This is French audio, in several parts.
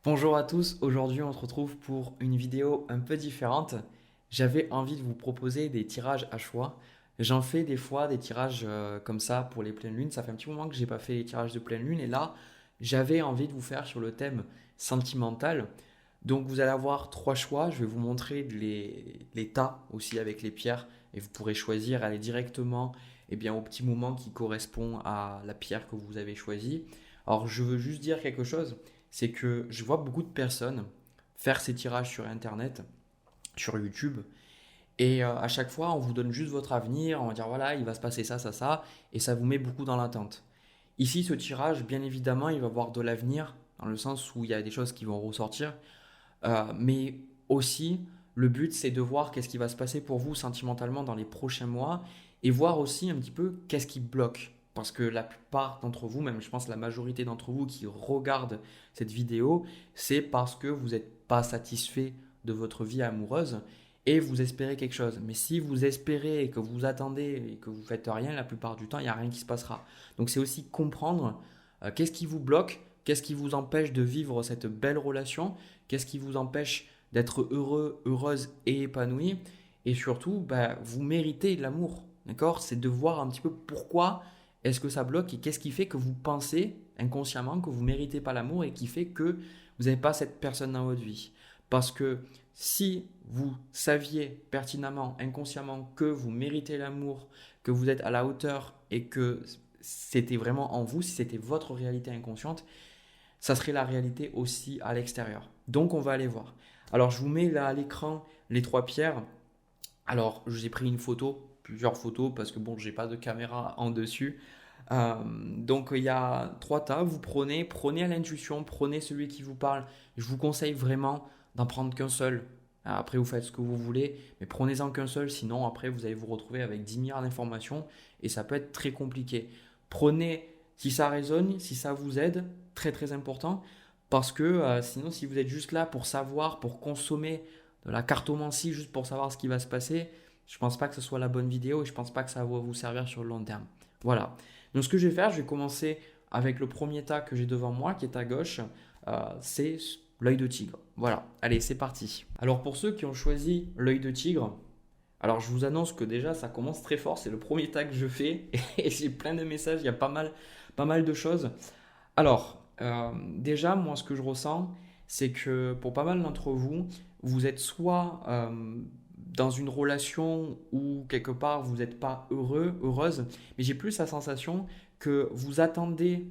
Bonjour à tous, aujourd'hui on se retrouve pour une vidéo un peu différente. J'avais envie de vous proposer des tirages à choix. J'en fais des fois des tirages comme ça pour les pleines lunes. Ça fait un petit moment que j'ai pas fait les tirages de pleine lune et là j'avais envie de vous faire sur le thème sentimental. Donc vous allez avoir trois choix. Je vais vous montrer les tas aussi avec les pierres et vous pourrez choisir aller directement au petit moment qui correspond à la pierre que vous avez choisie. Alors je veux juste dire quelque chose, c'est que je vois beaucoup de personnes faire ces tirages sur Internet, sur YouTube, et à chaque fois, on vous donne juste votre avenir, on va dire voilà, il va se passer ça, ça, ça, et ça vous met beaucoup dans l'attente. Ici, ce tirage, bien évidemment, il va avoir de l'avenir, dans le sens où il y a des choses qui vont ressortir, mais aussi, le but, c'est de voir qu'est-ce qui va se passer pour vous sentimentalement dans les prochains mois et voir aussi un petit peu qu'est-ce qui bloque. Parce que la plupart d'entre vous, même je pense la majorité d'entre vous qui regardent cette vidéo, c'est parce que vous n'êtes pas satisfait de votre vie amoureuse et vous espérez quelque chose. Mais si vous espérez et que vous attendez et que vous faites rien, la plupart du temps, il n'y a rien qui se passera. Donc c'est aussi comprendre qu'est-ce qui vous bloque, qu'est-ce qui vous empêche de vivre cette belle relation, qu'est-ce qui vous empêche d'être heureux, heureuse et épanoui. Et surtout, vous méritez l'amour. D'accord. C'est de voir un petit peu pourquoi est-ce que ça bloque et qu'est-ce qui fait que vous pensez inconsciemment que vous ne méritez pas l'amour et qui fait que vous n'avez pas cette personne dans votre vie. Parce que si vous saviez pertinemment, inconsciemment que vous méritez l'amour, que vous êtes à la hauteur et que c'était vraiment en vous, si c'était votre réalité inconsciente, ça serait la réalité aussi à l'extérieur. Donc on va aller voir. Alors je vous mets là à l'écran les trois pierres. Alors j'ai pris une photo, plusieurs photos parce que bon, j'ai pas de caméra en dessus. Donc il y a trois tas, vous prenez à l'intuition, prenez celui qui vous parle. Je vous conseille vraiment d'en prendre qu'un seul. Après vous faites ce que vous voulez, mais prenez-en qu'un seul, sinon après vous allez vous retrouver avec 10 milliards d'informations et ça peut être très compliqué. Prenez si ça résonne, si ça vous aide, très très important, parce que sinon si vous êtes juste là pour savoir, pour consommer de la cartomancie juste pour savoir ce qui va se passer, je pense pas que ce soit la bonne vidéo et je pense pas que ça va vous servir sur le long terme. Voilà. Donc ce que je vais faire, je vais commencer avec le premier tas que j'ai devant moi, qui est à gauche. C'est l'œil de tigre. Voilà. Allez, c'est parti. Alors pour ceux qui ont choisi l'œil de tigre, alors je vous annonce que déjà ça commence très fort. C'est le premier tas que je fais et j'ai plein de messages. Il y a pas mal de choses. Alors déjà, moi ce que je ressens, c'est que pour pas mal d'entre vous, vous êtes soit dans une relation où quelque part vous n'êtes pas heureux, heureuse, mais j'ai plus la sensation que vous attendez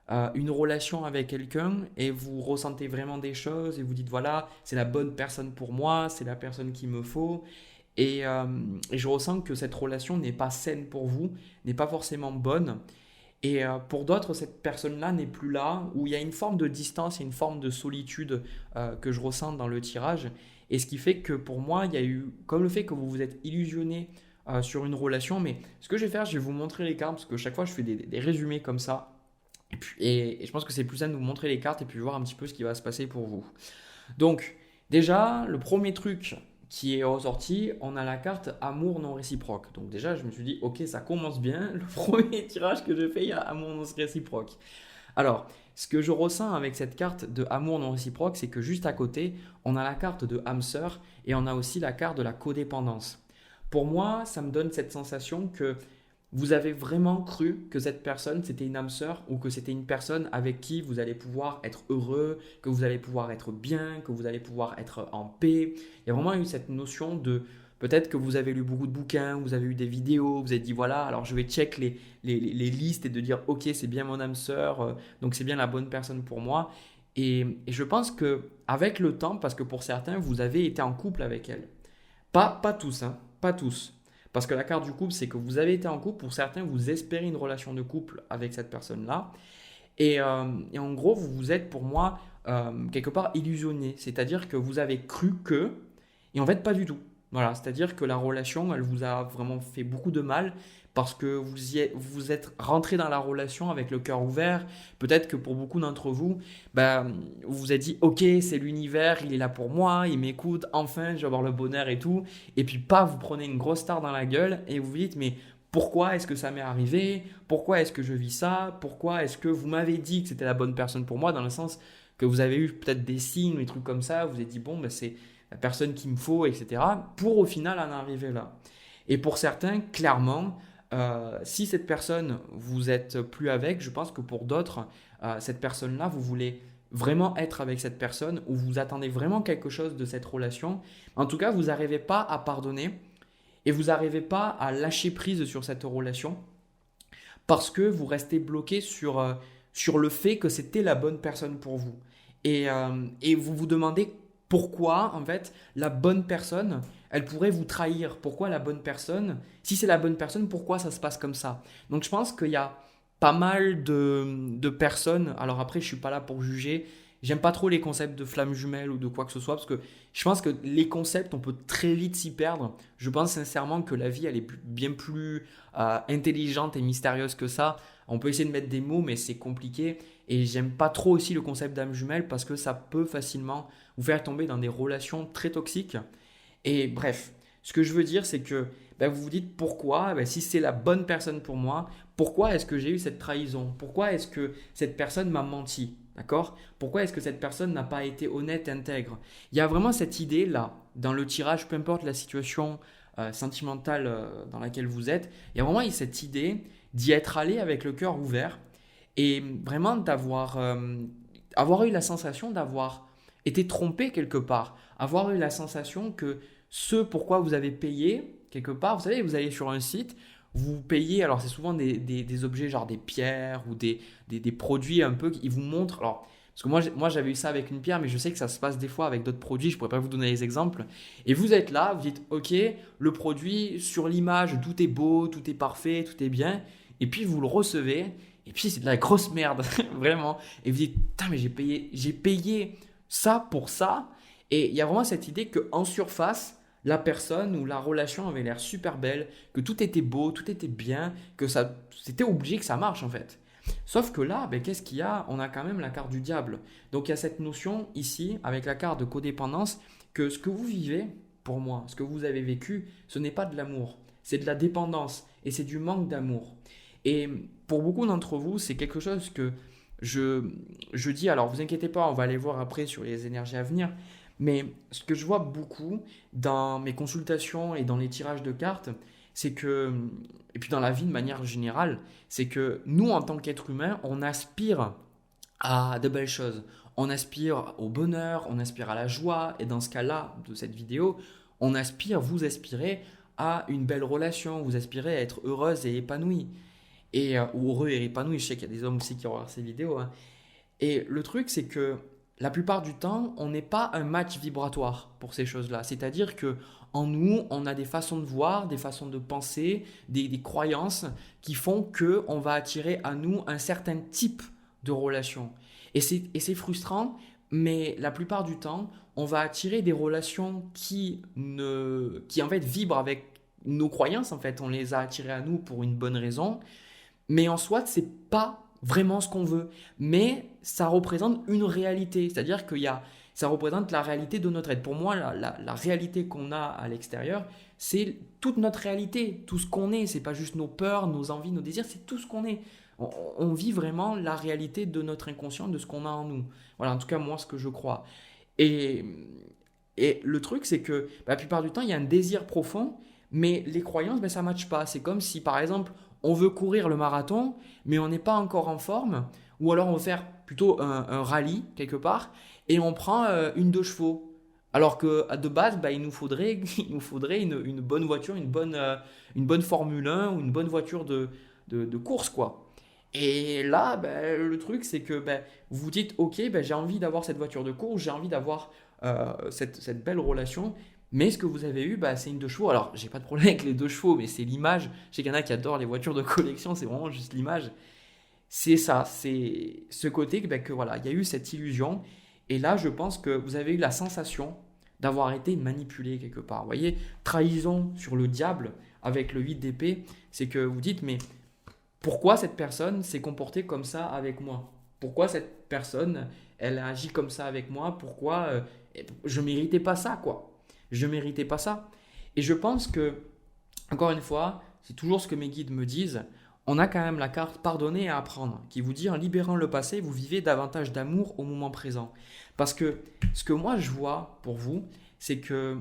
une relation avec quelqu'un et vous ressentez vraiment des choses et vous dites voilà, c'est la bonne personne pour moi, c'est la personne qu'il me faut. Et je ressens que cette relation n'est pas saine pour vous, n'est pas forcément bonne. Et pour d'autres, cette personne-là n'est plus là, où il y a une forme de distance, il y a une forme de solitude que je ressens dans le tirage. Et ce qui fait que pour moi, il y a eu, comme le fait que vous vous êtes illusionné sur une relation, mais ce que je vais faire, je vais vous montrer les cartes, parce que chaque fois, je fais des résumés comme ça. Et je pense que c'est plus simple de vous montrer les cartes et puis voir un petit peu ce qui va se passer pour vous. Donc, déjà, le premier truc qui est ressorti, on a la carte amour non réciproque. Donc déjà, je me suis dit, ok, ça commence bien. Le premier tirage que je fais, il y a amour non réciproque. Alors, ce que je ressens avec cette carte de amour non réciproque, c'est que juste à côté, on a la carte de âme sœur et on a aussi la carte de la codépendance. Pour moi, ça me donne cette sensation que vous avez vraiment cru que cette personne, c'était une âme sœur ou que c'était une personne avec qui vous allez pouvoir être heureux, que vous allez pouvoir être bien, que vous allez pouvoir être en paix. Il y a vraiment eu cette notion de peut-être que vous avez lu beaucoup de bouquins, vous avez eu des vidéos, vous avez dit voilà, alors je vais check les listes et de dire ok, c'est bien mon âme sœur, donc c'est bien la bonne personne pour moi. Et je pense que avec le temps, parce que pour certains, vous avez été en couple avec elle. Pas tous, hein, pas tous. Parce que la carte du couple, c'est que vous avez été en couple. Pour certains, vous espérez une relation de couple avec cette personne-là. Et en gros, vous vous êtes pour moi quelque part illusionné. C'est-à-dire que vous avez cru que, et en fait pas du tout. Voilà, c'est-à-dire que la relation, elle vous a vraiment fait beaucoup de mal parce que vous êtes rentré dans la relation avec le cœur ouvert. Peut-être que pour beaucoup d'entre vous, vous vous êtes dit, ok, c'est l'univers, il est là pour moi, il m'écoute, enfin, je vais avoir le bonheur et tout. Et puis, pas, vous prenez une grosse star dans la gueule et vous vous dites, mais pourquoi est-ce que ça m'est arrivé? Pourquoi est-ce que je vis ça? Pourquoi est-ce que vous m'avez dit que c'était la bonne personne pour moi? Dans le sens que vous avez eu peut-être des signes, des trucs comme ça, vous vous êtes dit, bon, ben, c'est la personne qu'il me faut, etc., pour au final en arriver là. Et pour certains, clairement, si cette personne, vous êtes plus avec, je pense que pour d'autres, cette personne-là, vous voulez vraiment être avec cette personne ou vous attendez vraiment quelque chose de cette relation. En tout cas, vous n'arrivez pas à pardonner et vous n'arrivez pas à lâcher prise sur cette relation parce que vous restez bloqué sur le fait que c'était la bonne personne pour vous. Et vous vous demandez pourquoi, en fait, la bonne personne, elle pourrait vous trahir. Pourquoi la bonne personne, si c'est la bonne personne, pourquoi ça se passe comme ça? Donc je pense qu'il y a pas mal de personnes, alors après je suis pas là pour juger, j'aime pas trop les concepts de flammes jumelles ou de quoi que ce soit, parce que je pense que les concepts, on peut très vite s'y perdre. Je pense sincèrement que la vie, elle est bien plus intelligente et mystérieuse que ça. On peut essayer de mettre des mots, mais c'est compliqué. Et j'aime pas trop aussi le concept d'âme jumelle parce que ça peut facilement vous faire tomber dans des relations très toxiques. Et bref, ce que je veux dire, c'est que vous vous dites pourquoi, si c'est la bonne personne pour moi, pourquoi est-ce que j'ai eu cette trahison? Pourquoi est-ce que cette personne m'a menti? D'accord? Pourquoi est-ce que cette personne n'a pas été honnête, intègre? Il y a vraiment cette idée-là, dans le tirage, peu importe la situation sentimentale dans laquelle vous êtes, il y a vraiment cette idée d'y être allé avec le cœur ouvert et vraiment avoir eu la sensation d'avoir été trompé quelque part, avoir eu la sensation que ce pourquoi vous avez payé quelque part, vous savez, vous allez sur un site, vous payez, alors c'est souvent des objets genre des pierres ou des produits un peu, ils vous montrent, alors parce que moi j'avais eu ça avec une pierre, mais je sais que ça se passe des fois avec d'autres produits, je ne pourrais pas vous donner les exemples, et vous êtes là, vous dites ok, le produit sur l'image, tout est beau, tout est parfait, tout est bien, et puis vous le recevez, et puis c'est de la grosse merde, vraiment, et vous dites putain mais j'ai payé ça pour ça, et il y a vraiment cette idée qu'en surface, la personne ou la relation avait l'air super belle, que tout était beau, tout était bien, que ça, c'était obligé que ça marche en fait. Sauf que là, qu'est-ce qu'il y a? On a quand même la carte du diable. Donc il y a cette notion ici, avec la carte de codépendance, que ce que vous vivez, pour moi, ce que vous avez vécu, ce n'est pas de l'amour, c'est de la dépendance et c'est du manque d'amour. Et pour beaucoup d'entre vous, c'est quelque chose que je dis, alors vous inquiétez pas, on va aller voir après sur les énergies à venir, mais ce que je vois beaucoup dans mes consultations et dans les tirages de cartes, c'est que, et puis dans la vie de manière générale, c'est que nous, en tant qu'êtres humains, on aspire à de belles choses. On aspire au bonheur, on aspire à la joie, et dans ce cas-là, de cette vidéo, vous aspirez à une belle relation, vous aspirez à être heureuse et épanouie. Ou heureux et épanoui, je sais qu'il y a des hommes aussi qui regardent ces vidéos, hein. Et le truc, c'est que la plupart du temps, on n'est pas un match vibratoire pour ces choses-là. C'est-à-dire que en nous, on a des façons de voir, des façons de penser, des croyances qui font que on va attirer à nous un certain type de relation. Et c'est frustrant, mais la plupart du temps, on va attirer des relations qui en fait vibrent avec nos croyances. En fait, on les a attirées à nous pour une bonne raison, mais en soi, c'est pas vraiment ce qu'on veut, mais ça représente une réalité, c'est-à-dire ça représente la réalité de notre être. Pour moi, la réalité qu'on a à l'extérieur, c'est toute notre réalité, tout ce qu'on est. C'est pas juste nos peurs, nos envies, nos désirs, c'est tout ce qu'on est. On vit vraiment la réalité de notre inconscient, de ce qu'on a en nous. Voilà, en tout cas, moi, ce que je crois. Et, et le truc, c'est que la plupart du temps, il y a un désir profond, mais les croyances, ça ne matche pas. C'est comme si, par exemple, on veut courir le marathon, mais on n'est pas encore en forme, ou alors on veut faire plutôt un rallye quelque part, et on prend une 2 chevaux. Alors que de base, il nous faudrait, une bonne voiture, une bonne Formule 1 ou une bonne voiture de course, quoi. Et là, le truc, c'est que vous vous dites, ok, j'ai envie d'avoir cette voiture de course, j'ai envie d'avoir cette belle relation, mais ce que vous avez eu, c'est une 2 chevaux. Alors, j'ai pas de problème avec les 2 chevaux, mais c'est l'image. Je sais qu'il y en a qui adorent les voitures de collection, c'est vraiment juste l'image. C'est ça, c'est ce côté que voilà, il y a eu cette illusion. Et là, je pense que vous avez eu la sensation d'avoir été manipulé quelque part. Vous voyez, trahison sur le diable avec le 8 d'épée, c'est que vous dites, mais pourquoi cette personne s'est comportée comme ça avec moi? Pourquoi cette personne, elle a agi comme ça avec moi? Pourquoi je méritais pas ça, quoi? Je méritais pas ça. Et je pense que, encore une fois, c'est toujours ce que mes guides me disent, on a quand même la carte pardonner et apprendre, qui vous dit en libérant le passé, vous vivez davantage d'amour au moment présent. Parce que ce que moi je vois pour vous, c'est que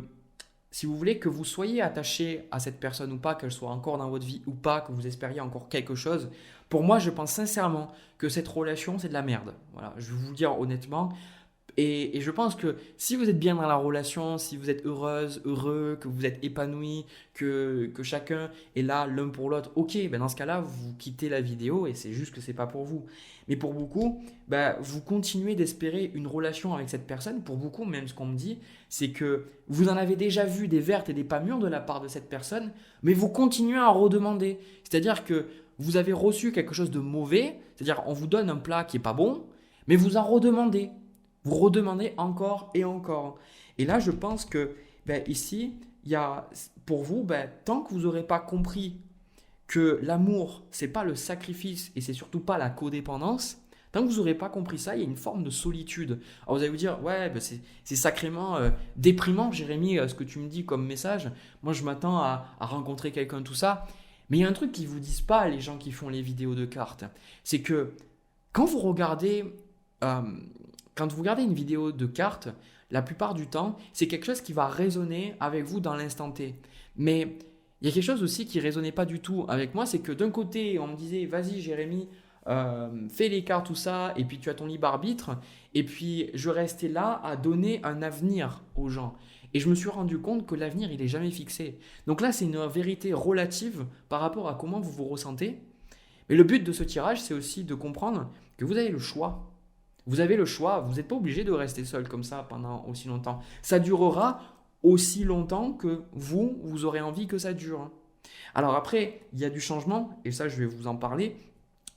si vous voulez que vous soyez attaché à cette personne ou pas, qu'elle soit encore dans votre vie ou pas, que vous espériez encore quelque chose, pour moi je pense sincèrement que cette relation c'est de la merde. Voilà, je vais vous le dire honnêtement. Et je pense que si vous êtes bien dans la relation, si vous êtes heureuse, heureux, que vous êtes épanoui, que chacun est là l'un pour l'autre, ok, ben dans ce cas-là, vous quittez la vidéo et c'est juste que c'est pas pour vous. Mais pour beaucoup, ben, vous continuez d'espérer une relation avec cette personne. Pour beaucoup, même ce qu'on me dit, c'est que vous en avez déjà vu des vertes et des pas mûres de la part de cette personne, mais vous continuez à redemander. C'est-à-dire que vous avez reçu quelque chose de mauvais, c'est-à-dire on vous donne un plat qui est pas bon, mais vous en redemandez. Vous redemandez encore et encore. Et là, je pense que ben, ici, il y a pour vous, ben, tant que vous n'aurez pas compris que l'amour, c'est pas le sacrifice et c'est surtout pas la codépendance, tant que vous n'aurez pas compris ça, il y a une forme de solitude. Alors vous allez vous dire, ouais, ben c'est sacrément déprimant, Jérémy, ce que tu me dis comme message. Moi, je m'attends à rencontrer quelqu'un, tout ça. Mais il y a un truc qu'ils ne vous disent pas, les gens qui font les vidéos de cartes. C'est que quand vous regardez euh, quand vous regardez une vidéo de cartes, la plupart du temps, c'est quelque chose qui va résonner avec vous dans l'instant T. Mais il y a quelque chose aussi qui ne résonnait pas du tout avec moi, c'est que d'un côté, on me disait, vas-y Jérémy, fais les cartes, tout ça, et puis tu as ton libre arbitre. Et puis je restais là à donner un avenir aux gens. Et je me suis rendu compte que l'avenir, il n'est jamais fixé. Donc là, c'est une vérité relative par rapport à comment vous vous ressentez. Mais le but de ce tirage, c'est aussi de comprendre que vous avez le choix. Vous avez le choix, vous n'êtes pas obligé de rester seul comme ça pendant aussi longtemps. Ça durera aussi longtemps que vous aurez envie que ça dure. Alors après, il y a du changement, et ça je vais vous en parler,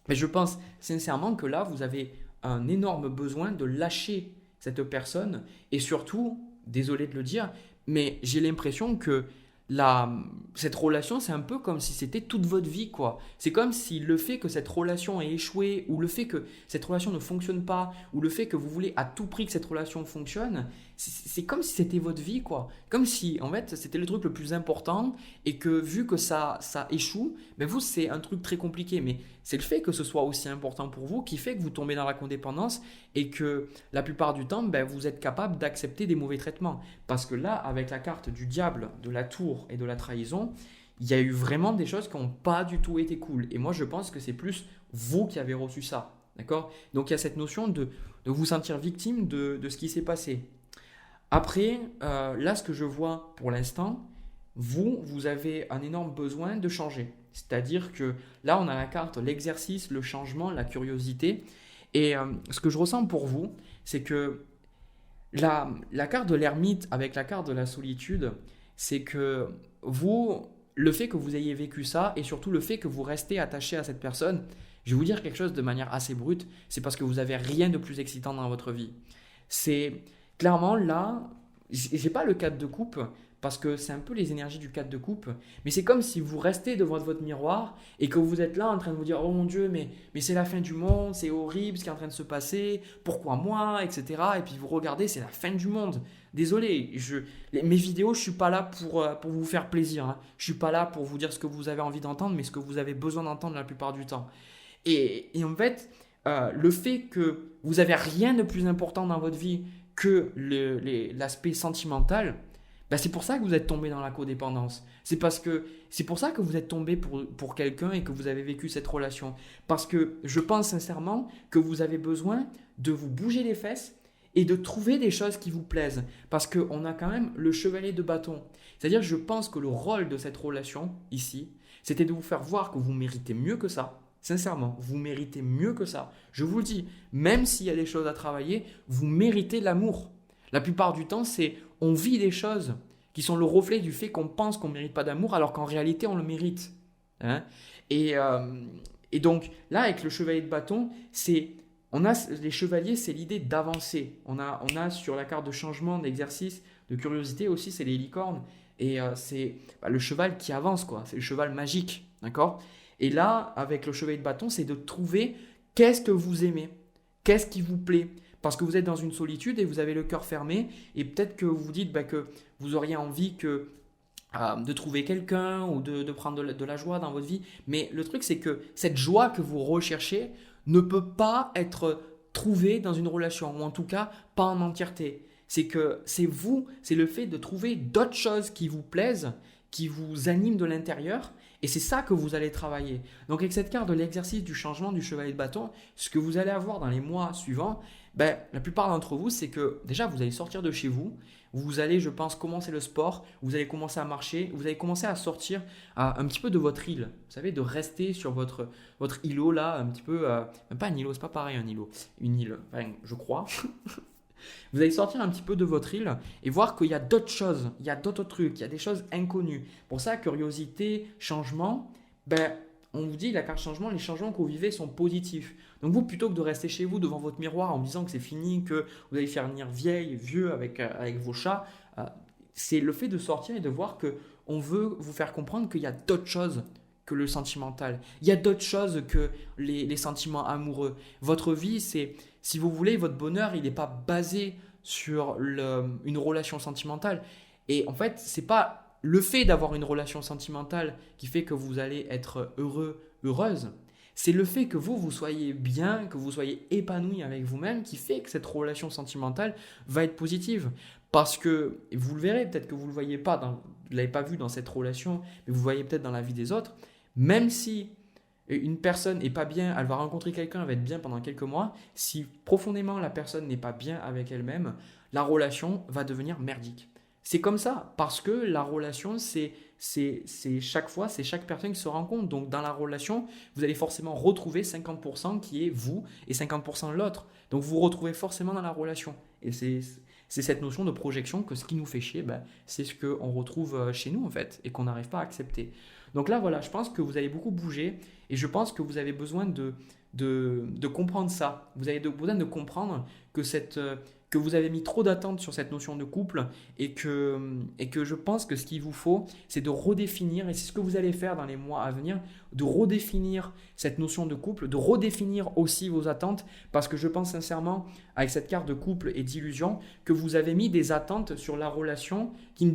mais je pense sincèrement que là, vous avez un énorme besoin de lâcher cette personne, et surtout, désolé de le dire, mais j'ai l'impression que cette relation, c'est un peu comme si c'était toute votre vie, quoi. C'est comme si le fait que cette relation ait échoué, ou le fait que cette relation ne fonctionne pas, ou le fait que vous voulez à tout prix que cette relation fonctionne, c'est comme si c'était votre vie, quoi. Comme si, en fait, c'était le truc le plus important, et que vu que ça échoue, ben vous, c'est un truc très compliqué. Mais c'est le fait que ce soit aussi important pour vous qui fait que vous tombez dans la codépendance, et que la plupart du temps, ben, vous êtes capable d'accepter des mauvais traitements. Parce que là, avec la carte du diable, de la tour et de la trahison, il y a eu vraiment des choses qui n'ont pas du tout été cool. Et moi, je pense que c'est plus vous qui avez reçu ça. D'accord? Donc, il y a cette notion de vous sentir victime de ce qui s'est passé. Après, là, ce que je vois pour l'instant, vous avez un énorme besoin de changer. C'est-à-dire que là, on a la carte, l'exercice, le changement, la curiosité. Et ce que je ressens pour vous, c'est que la carte de l'ermite avec la carte de la solitude, c'est que vous, le fait que vous ayez vécu ça et surtout le fait que vous restez attaché à cette personne, je vais vous dire quelque chose de manière assez brute, c'est parce que vous n'avez rien de plus excitant dans votre vie. C'est clairement là, j'ai pas le 4 de coupe parce que c'est un peu les énergies du 4 de coupe, mais c'est comme si vous restez devant votre miroir et que vous êtes là en train de vous dire oh mon Dieu, mais c'est la fin du monde, c'est horrible ce qui est en train de se passer, pourquoi moi, etc. Et puis vous regardez, c'est la fin du monde. Désolé, mes vidéos, je suis pas là pour vous faire plaisir, hein. Je suis pas là pour vous dire ce que vous avez envie d'entendre, mais ce que vous avez besoin d'entendre la plupart du temps. Et en fait, le fait que vous avez rien de plus important dans votre vie que l'aspect sentimental, bah c'est pour ça que vous êtes tombé dans la codépendance. C'est pour ça que vous êtes tombé pour quelqu'un et que vous avez vécu cette relation. Parce que je pense sincèrement que vous avez besoin de vous bouger les fesses et de trouver des choses qui vous plaisent. Parce qu'on a quand même le chevalier de bâton. C'est-à-dire, je pense que le rôle de cette relation ici, c'était de vous faire voir que vous méritez mieux que ça. Sincèrement, vous méritez mieux que ça. Je vous le dis, même s'il y a des choses à travailler, vous méritez l'amour. La plupart du temps, on vit des choses qui sont le reflet du fait qu'on pense qu'on ne mérite pas d'amour alors qu'en réalité, on le mérite. Hein. Et donc, là, avec le chevalier de bâton, les chevaliers, c'est l'idée d'avancer. On a sur la carte de changement, d'exercice, de curiosité aussi, c'est les licornes. Et c'est le cheval qui avance, quoi. C'est le cheval magique, d'accord ? Et là, avec le chevalier de bâton, c'est de trouver qu'est-ce que vous aimez, qu'est-ce qui vous plaît. Parce que vous êtes dans une solitude et vous avez le cœur fermé et peut-être que vous vous dites que vous auriez envie que de trouver quelqu'un ou de prendre de la joie dans votre vie. Mais le truc, c'est que cette joie que vous recherchez ne peut pas être trouvée dans une relation, ou en tout cas pas en entièreté. C'est que c'est vous, c'est le fait de trouver d'autres choses qui vous plaisent, qui vous animent de l'intérieur, et c'est ça que vous allez travailler. Donc avec cette carte de l'exercice du changement du chevalier de bâton, ce que vous allez avoir dans les mois suivants, ben, la plupart d'entre vous, c'est que déjà vous allez sortir de chez vous, vous allez, je pense, commencer le sport, vous allez commencer à marcher, vous allez commencer à sortir un petit peu de votre île. Vous savez, de rester sur votre îlot là, un petit peu, même pas un îlot, c'est pas pareil un îlot, une île, enfin, je crois. Vous allez sortir un petit peu de votre île et voir qu'il y a d'autres choses, il y a d'autres trucs, il y a des choses inconnues. Pour ça, curiosité, changement, ben, on vous dit la carte changement, les changements que vous vivez sont positifs. Donc vous, plutôt que de rester chez vous devant votre miroir en disant que c'est fini, que vous allez faire venir vieille, vieux avec vos chats, c'est le fait de sortir et de voir que on veut vous faire comprendre qu'il y a d'autres choses que le sentimental. Il y a d'autres choses que les sentiments amoureux. Votre vie, c'est, si vous voulez, votre bonheur, il n'est pas basé sur une relation sentimentale. Et en fait, c'est pas le fait d'avoir une relation sentimentale qui fait que vous allez être heureux, heureuse. C'est le fait que vous soyez bien, que vous soyez épanoui avec vous-même qui fait que cette relation sentimentale va être positive. Parce que, et vous le verrez, peut-être que vous ne le voyez pas, vous ne l'avez pas vu dans cette relation, mais vous le voyez peut-être dans la vie des autres, même si une personne n'est pas bien, elle va rencontrer quelqu'un, elle va être bien pendant quelques mois, si profondément la personne n'est pas bien avec elle-même, la relation va devenir merdique. C'est comme ça, parce que la relation, c'est chaque fois, c'est chaque personne qui se rencontre. Donc dans la relation, vous allez forcément retrouver 50% qui est vous et 50% l'autre. Donc vous vous retrouvez forcément dans la relation. Et c'est cette notion de projection que ce qui nous fait chier, ben, c'est ce qu'on retrouve chez nous en fait et qu'on n'arrive pas à accepter. Donc là, voilà, je pense que vous allez beaucoup bouger et je pense que vous avez besoin de comprendre ça. Vous avez besoin de comprendre que vous avez mis trop d'attentes sur cette notion de couple et que je pense que ce qu'il vous faut, c'est de redéfinir, et c'est ce que vous allez faire dans les mois à venir, de redéfinir cette notion de couple, de redéfinir aussi vos attentes, parce que je pense sincèrement, avec cette carte de couple et d'illusion, que vous avez mis des attentes sur la relation qui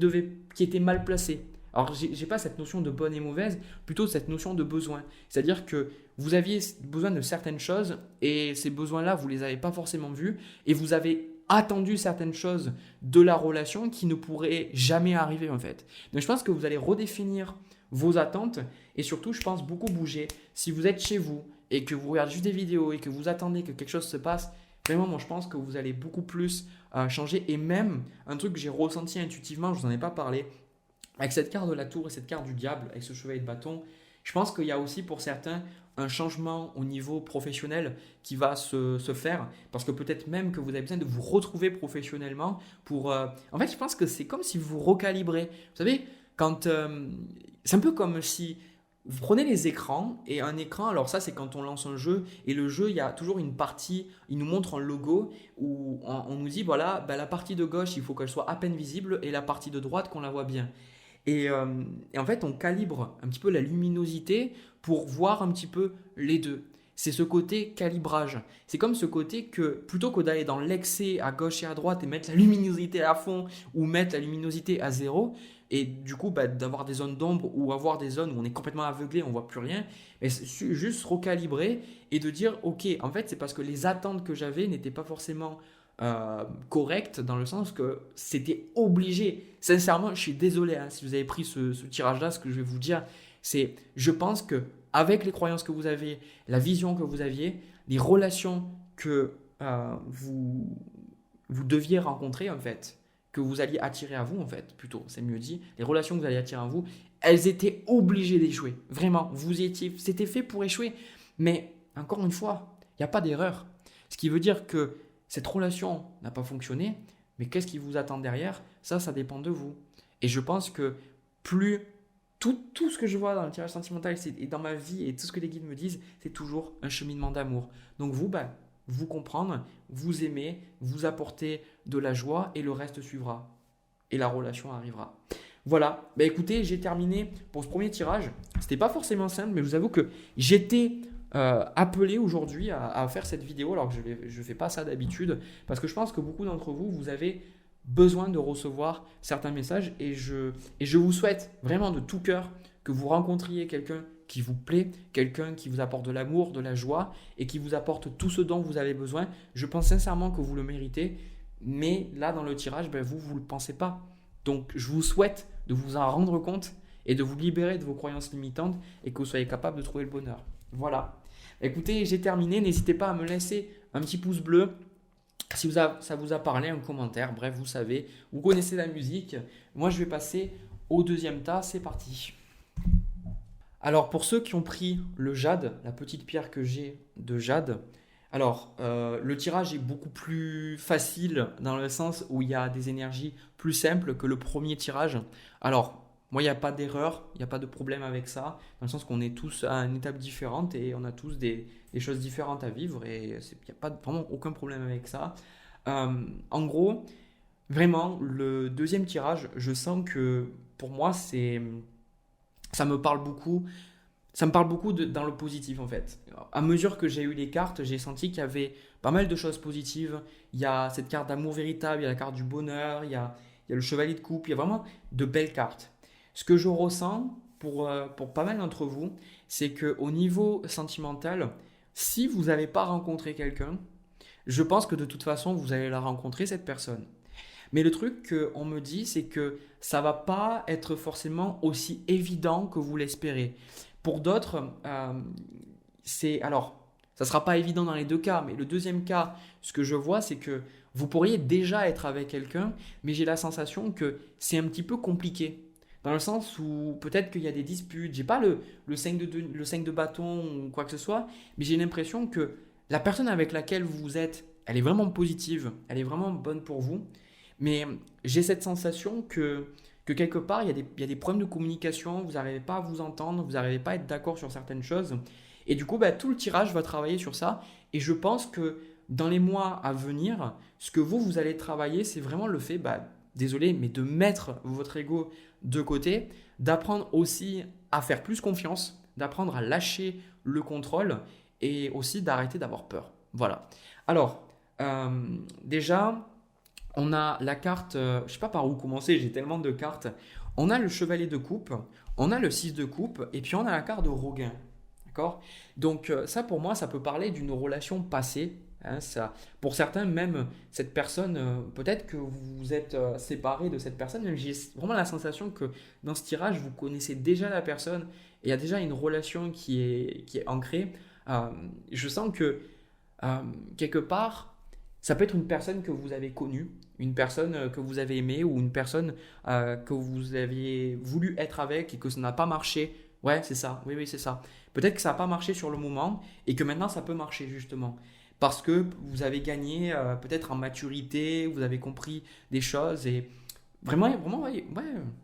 étaient mal placées. Alors, je n'ai pas cette notion de bonne et mauvaise, plutôt cette notion de besoin. C'est-à-dire que vous aviez besoin de certaines choses et ces besoins-là, vous ne les avez pas forcément vus et vous avez attendu certaines choses de la relation qui ne pourraient jamais arriver en fait. Donc, je pense que vous allez redéfinir vos attentes et surtout, je pense beaucoup bouger. Si vous êtes chez vous et que vous regardez juste des vidéos et que vous attendez que quelque chose se passe, vraiment, moi, je pense que vous allez beaucoup plus changer. Et même, un truc que j'ai ressenti intuitivement, je ne vous en ai pas parlé, avec cette carte de la tour et cette carte du diable, avec ce chevalier de bâton, je pense qu'il y a aussi pour certains un changement au niveau professionnel qui va se faire, parce que peut-être même que vous avez besoin de vous retrouver professionnellement pour... En fait, je pense que c'est comme si vous vous recalibrez. Vous savez, c'est un peu comme si vous prenez les écrans, et un écran, alors ça c'est quand on lance un jeu, et le jeu, il y a toujours une partie, il nous montre un logo, où on nous dit, voilà, ben, la partie de gauche, il faut qu'elle soit à peine visible, et la partie de droite, qu'on la voit bien. Et en fait, on calibre un petit peu la luminosité pour voir un petit peu les deux. C'est ce côté calibrage. C'est comme ce côté que plutôt que d'aller dans l'excès à gauche et à droite et mettre la luminosité à fond ou mettre la luminosité à zéro, et du coup bah, d'avoir des zones d'ombre ou avoir des zones où on est complètement aveuglé, on ne voit plus rien, mais c'est juste recalibrer et de dire ok, en fait c'est parce que les attentes que j'avais n'étaient pas forcément correct dans le sens que c'était obligé. Sincèrement, je suis désolé hein, si vous avez pris ce tirage-là, ce que je vais vous dire, c'est je pense que avec les croyances que vous avez, la vision que vous aviez, les relations que vous deviez rencontrer en fait, que vous alliez attirer à vous en fait, plutôt, c'est mieux dit, les relations que vous alliez attirer à vous, elles étaient obligées d'échouer. Vraiment, c'était fait pour échouer. Mais encore une fois, il n'y a pas d'erreur. Ce qui veut dire que cette relation n'a pas fonctionné, mais qu'est-ce qui vous attend derrière? Ça dépend de vous. Et je pense que plus tout ce que je vois dans le tirage sentimental et dans ma vie et tout ce que les guides me disent, c'est toujours un cheminement d'amour. Donc vous, vous comprendre, vous aimer, vous apporter de la joie et le reste suivra. Et la relation arrivera. Voilà, écoutez, j'ai terminé pour ce premier tirage. C'était pas forcément simple, mais je vous avoue que j'étais appelé aujourd'hui à faire cette vidéo alors que je ne fais pas ça d'habitude parce que je pense que beaucoup d'entre vous, vous avez besoin de recevoir certains messages et je vous souhaite vraiment de tout cœur que vous rencontriez quelqu'un qui vous plaît, quelqu'un qui vous apporte de l'amour, de la joie et qui vous apporte tout ce dont vous avez besoin. Je pense sincèrement que vous le méritez, mais là dans le tirage, vous ne le pensez pas. Donc je vous souhaite de vous en rendre compte et de vous libérer de vos croyances limitantes et que vous soyez capable de trouver le bonheur. Voilà. Écoutez, j'ai terminé. N'hésitez pas à me laisser un petit pouce bleu si ça vous a parlé, un commentaire. Bref, vous savez, vous connaissez la musique. Moi, je vais passer au deuxième tas. C'est parti. Alors, pour ceux qui ont pris le jade, la petite pierre que j'ai de jade, alors le tirage est beaucoup plus facile dans le sens où il y a des énergies plus simples que le premier tirage. Alors, moi, il n'y a pas d'erreur, il n'y a pas de problème avec ça, dans le sens qu'on est tous à une étape différente et on a tous des choses différentes à vivre et il n'y a pas vraiment aucun problème avec ça. En gros, vraiment, le deuxième tirage, je sens que pour moi, ça me parle beaucoup. Ça me parle beaucoup dans le positif en fait. À mesure que j'ai eu les cartes, j'ai senti qu'il y avait pas mal de choses positives. Il y a cette carte d'amour véritable, il y a la carte du bonheur, il y a le chevalier de coupe, il y a vraiment de belles cartes. Ce que je ressens pour pas mal d'entre vous, c'est qu'au niveau sentimental, si vous n'avez pas rencontré quelqu'un, je pense que de toute façon, vous allez la rencontrer, cette personne. Mais le truc qu'on me dit, c'est que ça va pas être forcément aussi évident que vous l'espérez. Pour d'autres, alors, ça sera pas évident dans les deux cas, mais le deuxième cas, ce que je vois, c'est que vous pourriez déjà être avec quelqu'un, mais j'ai la sensation que c'est un petit peu compliqué. Dans le sens où peut-être qu'il y a des disputes, j'ai pas le 5 le 5 de bâton ou quoi que ce soit, mais j'ai l'impression que la personne avec laquelle vous êtes, elle est vraiment positive, elle est vraiment bonne pour vous, mais j'ai cette sensation que quelque part, il y a des problèmes de communication, vous n'arrivez pas à vous entendre, vous n'arrivez pas à être d'accord sur certaines choses. Et du coup, tout le tirage va travailler sur ça. Et je pense que dans les mois à venir, ce que vous allez travailler, c'est vraiment le fait, désolé, mais de mettre votre ego de côté, d'apprendre aussi à faire plus confiance, d'apprendre à lâcher le contrôle et aussi d'arrêter d'avoir peur. Voilà. Alors, déjà, on a la carte, je ne sais pas par où commencer, j'ai tellement de cartes. On a le chevalier de coupe, on a le 6 de coupe et puis on a la carte de Roguin. D'accord? Donc ça pour moi, ça peut parler d'une relation passée. Hein, ça, pour certains, même cette personne, peut-être que vous vous êtes séparé de cette personne, mais j'ai vraiment la sensation que dans ce tirage, vous connaissez déjà la personne et il y a déjà une relation qui est ancrée. Je sens que quelque part, ça peut être une personne que vous avez connue, une personne que vous avez aimée ou une personne que vous aviez voulu être avec et que ça n'a pas marché. Ouais, c'est ça. Oui, oui, c'est ça. Peut-être que ça n'a pas marché sur le moment et que maintenant ça peut marcher justement. Parce que vous avez gagné peut-être en maturité, vous avez compris des choses et vraiment, vraiment, ouais,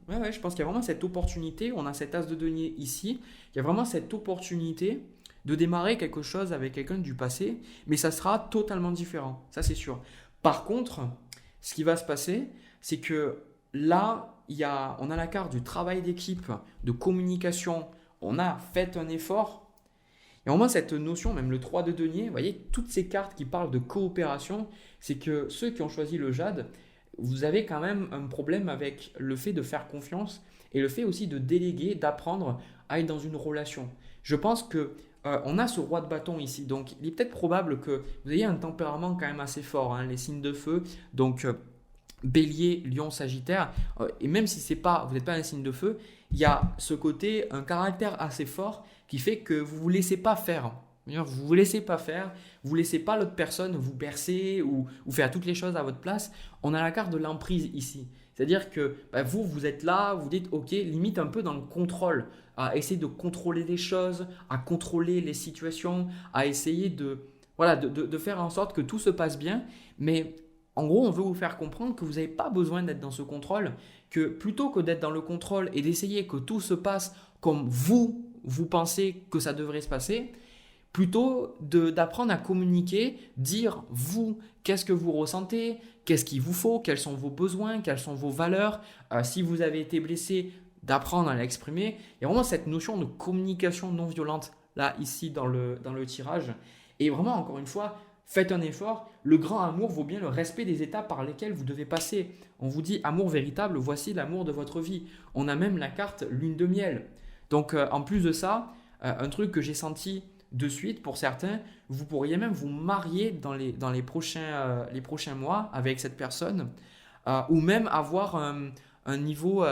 je pense qu'il y a vraiment cette opportunité. On a cet as de denier ici. Il y a vraiment cette opportunité de démarrer quelque chose avec quelqu'un du passé, mais ça sera totalement différent, ça c'est sûr. Par contre, ce qui va se passer, c'est que là, on a la carte du travail d'équipe, de communication, on a fait un effort. Et au moins cette notion, même le 3 de denier, vous voyez, toutes ces cartes qui parlent de coopération, c'est que ceux qui ont choisi le jade, vous avez quand même un problème avec le fait de faire confiance et le fait aussi de déléguer, d'apprendre à être dans une relation. Je pense que on a ce roi de bâton ici, donc il est peut-être probable que vous ayez un tempérament quand même assez fort, hein, les signes de feu, donc Bélier, Lion, Sagittaire, et même si vous n'êtes pas un signe de feu, il y a ce côté, un caractère assez fort qui fait que vous ne vous laissez pas faire. Vous vous laissez pas faire, vous laissez pas l'autre personne vous bercer ou faire toutes les choses à votre place. On a la carte de l'emprise ici. C'est-à-dire que vous êtes là, vous dites ok, limite un peu dans le contrôle, à essayer de contrôler les choses, à contrôler les situations, à essayer de faire en sorte que tout se passe bien. Mais en gros, on veut vous faire comprendre que vous n'avez pas besoin d'être dans ce contrôle, que plutôt que d'être dans le contrôle et d'essayer que tout se passe comme vous pensez que ça devrait se passer, plutôt d'apprendre à communiquer, dire vous, qu'est-ce que vous ressentez, qu'est-ce qu'il vous faut, quels sont vos besoins, quelles sont vos valeurs. Si vous avez été blessé, d'apprendre à l'exprimer. Il y a vraiment cette notion de communication non violente là, ici, dans le tirage. Et vraiment, encore une fois, Faites un effort. Le grand amour vaut bien le respect des étapes par lesquelles vous devez passer. On vous dit amour véritable, voici l'amour de votre vie. On a même la carte lune de miel. Donc en plus de ça, un truc que j'ai senti de suite pour certains, vous pourriez même vous marier dans les prochains mois avec cette personne ou même avoir un niveau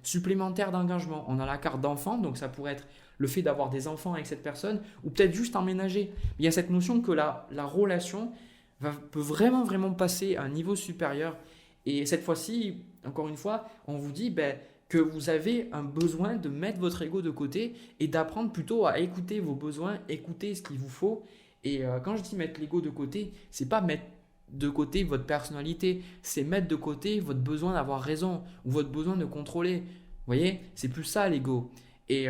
supplémentaire d'engagement. On a la carte d'enfant, donc ça pourrait être le fait d'avoir des enfants avec cette personne ou peut-être juste emménager. Il y a cette notion que la relation peut vraiment, vraiment passer à un niveau supérieur. Et cette fois-ci, encore une fois, on vous dit que vous avez un besoin de mettre votre ego de côté et d'apprendre plutôt à écouter vos besoins, écouter ce qu'il vous faut. Et quand je dis mettre l'ego de côté, c'est pas mettre de côté votre personnalité, c'est mettre de côté votre besoin d'avoir raison ou votre besoin de contrôler. Vous voyez, c'est plus ça l'ego. Et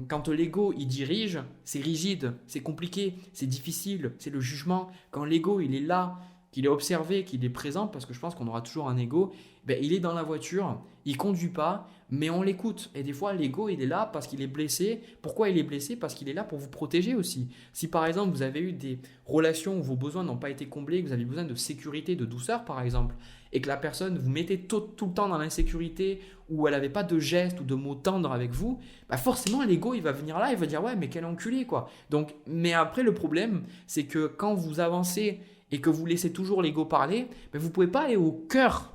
quand l'ego il dirige, c'est rigide, c'est compliqué, c'est difficile, c'est le jugement. Quand l'ego il est là, qu'il est observé, qu'il est présent, parce que je pense qu'on aura toujours un ego, il est dans la voiture, il conduit pas, mais on l'écoute. Et des fois, l'ego, il est là parce qu'il est blessé. Pourquoi il est blessé? Parce qu'il est là pour vous protéger aussi. Si par exemple, vous avez eu des relations où vos besoins n'ont pas été comblés, que vous avez besoin de sécurité, de douceur par exemple, et que la personne vous mettez tout le temps dans l'insécurité, ou elle n'avait pas de gestes ou de mots tendres avec vous, forcément, l'ego, il va venir là, il va dire « ouais, mais quel enculé quoi ». Donc, mais après, le problème, c'est que quand vous avancez et que vous laissez toujours l'ego parler, vous ne pouvez pas aller au cœur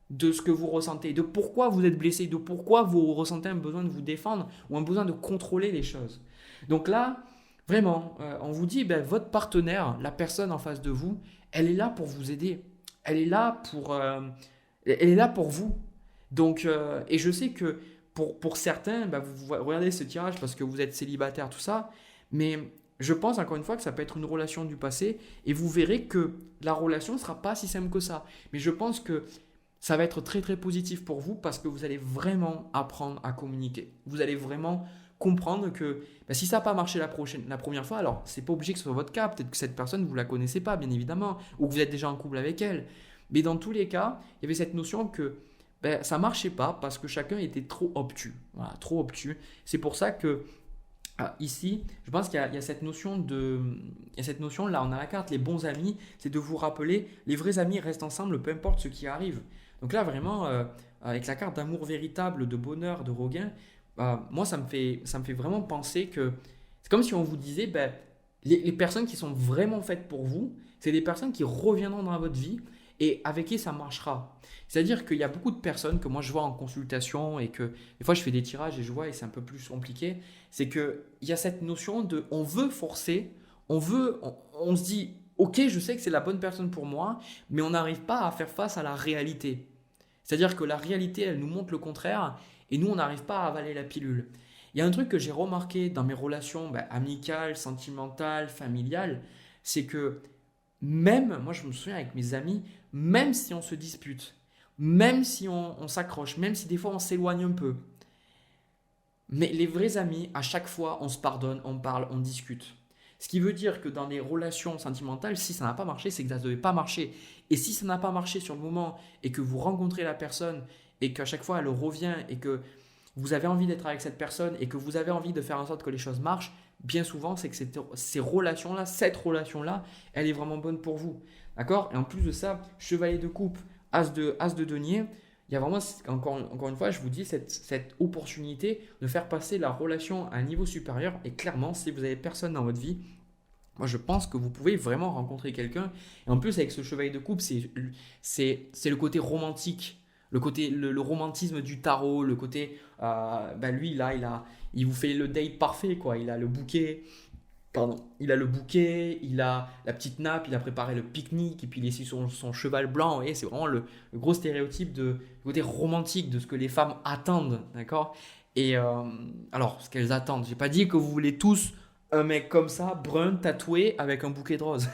de ce que vous ressentez, de pourquoi vous êtes blessé, de pourquoi vous ressentez un besoin de vous défendre ou un besoin de contrôler les choses. Donc là, vraiment, on vous dit, votre partenaire, la personne en face de vous, elle est là pour vous aider. Elle est là pour vous. Donc, et je sais que pour certains, vous regardez ce tirage parce que vous êtes célibataire, tout ça, mais je pense encore une fois que ça peut être une relation du passé et vous verrez que la relation ne sera pas si simple que ça. Mais je pense que ça va être très très positif pour vous parce que vous allez vraiment apprendre à communiquer. Vous allez vraiment comprendre que si ça n'a pas marché la première fois, alors c'est pas obligé que ce soit votre cas. Peut-être que cette personne, vous ne la connaissez pas, bien évidemment, ou que vous êtes déjà en couple avec elle. Mais dans tous les cas, il y avait cette notion que ça ne marchait pas parce que chacun était trop obtus. Voilà, trop obtus. C'est pour ça que ici, je pense qu'il y a cette notion là, on a la carte, les bons amis, c'est de vous rappeler, les vrais amis restent ensemble, peu importe ce qui arrive. Donc là, vraiment, avec la carte d'amour véritable, de bonheur, de regain, moi, ça me fait vraiment penser que c'est comme si on vous disait, les personnes qui sont vraiment faites pour vous, c'est des personnes qui reviendront dans votre vie et avec qui ça marchera. C'est-à-dire qu'il y a beaucoup de personnes que moi je vois en consultation et que des fois je fais des tirages et je vois et c'est un peu plus compliqué, c'est qu'il y a cette notion de on veut forcer, on se dit ok je sais que c'est la bonne personne pour moi, mais on n'arrive pas à faire face à la réalité. C'est-à-dire que la réalité elle nous montre le contraire et nous on n'arrive pas à avaler la pilule. Il y a un truc que j'ai remarqué dans mes relations amicales, sentimentales, familiales, c'est que même, moi je me souviens avec mes amis, même si on se dispute, même si on s'accroche, même si des fois on s'éloigne un peu, mais les vrais amis, à chaque fois, on se pardonne, on parle, on discute. Ce qui veut dire que dans les relations sentimentales, si ça n'a pas marché, c'est que ça ne devait pas marcher. Et si ça n'a pas marché sur le moment et que vous rencontrez la personne et qu'à chaque fois elle revient et que vous avez envie d'être avec cette personne et que vous avez envie de faire en sorte que les choses marchent, bien souvent, c'est que cette relation-là, elle est vraiment bonne pour vous. D'accord? Et en plus de ça, chevalier de coupe, as de denier, il y a vraiment, encore une fois, je vous dis, cette opportunité de faire passer la relation à un niveau supérieur. Et clairement, si vous n'avez personne dans votre vie, moi, je pense que vous pouvez vraiment rencontrer quelqu'un. Et en plus, avec ce chevalier de coupe, c'est le côté romantique. Le romantisme du tarot, le côté, lui, là, il vous fait le date parfait, quoi. Il a le bouquet, il a la petite nappe, il a préparé le pique-nique, et puis il est sur son cheval blanc. Et c'est vraiment le gros stéréotype du côté romantique de ce que les femmes attendent, d'accord? Et alors, ce qu'elles attendent, j'ai pas dit que vous voulez tous un mec comme ça, brun, tatoué, avec un bouquet de roses.